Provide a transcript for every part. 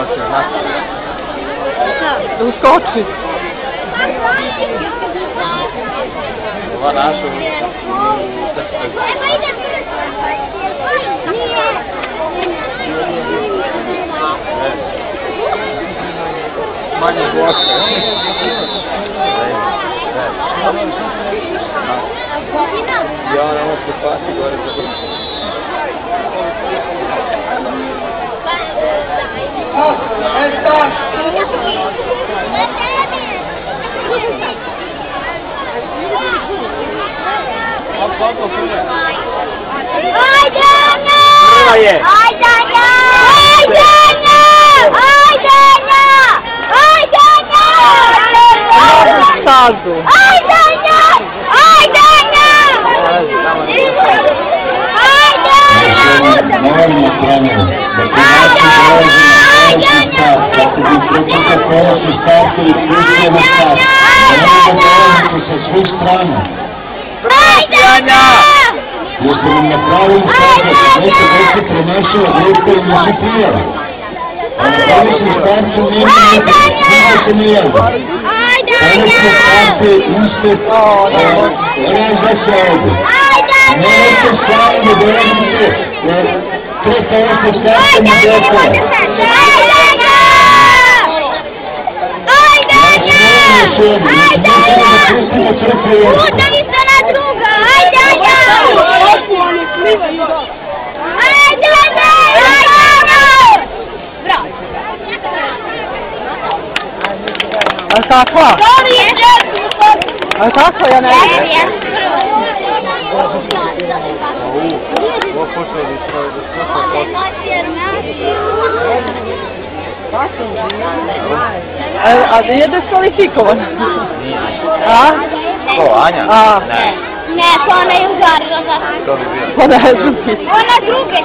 da se znati. Da uskoči. Ova naša manje zloče. I ona ovo se pati gore za drugo. Jeste nam napravili startu, da se deci premašava grupe i nisu prijeli. A napravili smo startu nije milijarda. Konačno startu uspet reža se ovdje. Nemojte staviti da dolazite, jer pre toga ste startu na dekova. Udari se na druga, ajde, A kakva? A kakva, ja ne vidim. Ovo počne da ispravi da A nije diskvalifikovana? A? Ko, Anja? Ne, to ona je udarila za... To bi bilo. Pa ne znam. Ona druge.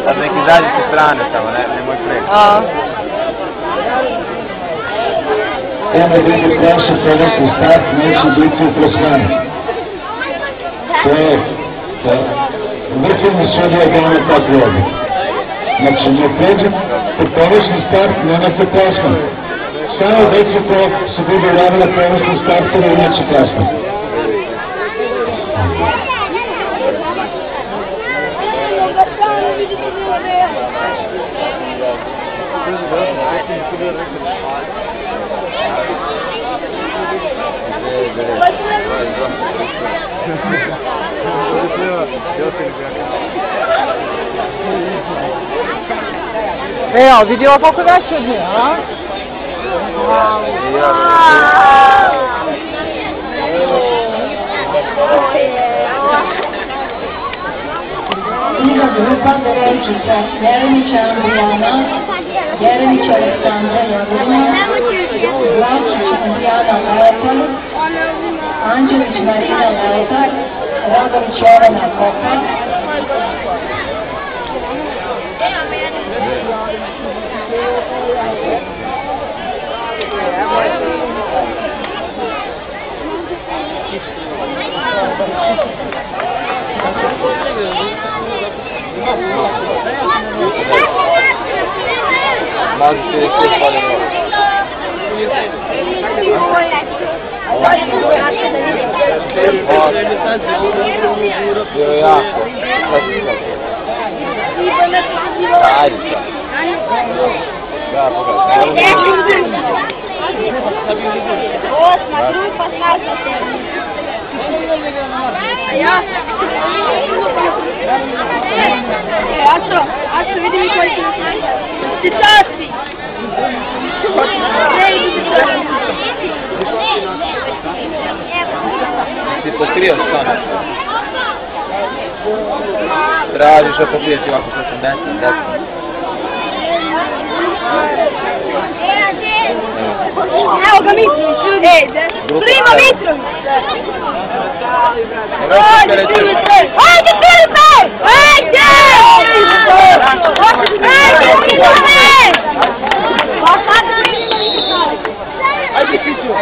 Sad neki zadnji se strane samo, nemoj preko. Evo vidi prošli podatni start, neće biti uprostrani. To je vrhovni sudija dana tako ovdje. Znači, ne pređem po površni start, nemate kasno. Samo decu ko se bude radila površni startove i neće kasno. A vidi ovo koliko veće od nje, a? Druga grupa devojčica Jeremića Andrijana, Jeremić Aleksandra Jagulina, Vlačić Andrijana Leopar, Anđelić Marina Leopar, Radović Jovana Kopar, Možete li sve spali ovo? Bio je jako. Ajde sad. Da, pogledaj. Osma grupa starta se. Ašto vidi mi koji ti časti. Ti poskrio stano. Tražiš da pobijeti ovako što sam desno. Evo ga Mitrović. Prima Mitrović. Ajde Filipe! Ajde Filipe! Ajde! Ajde Filipe! Ajde Filipe!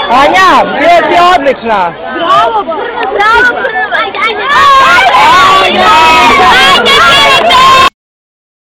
Anja, bio ti odlik! ekran. Bravo, bravo, bravo.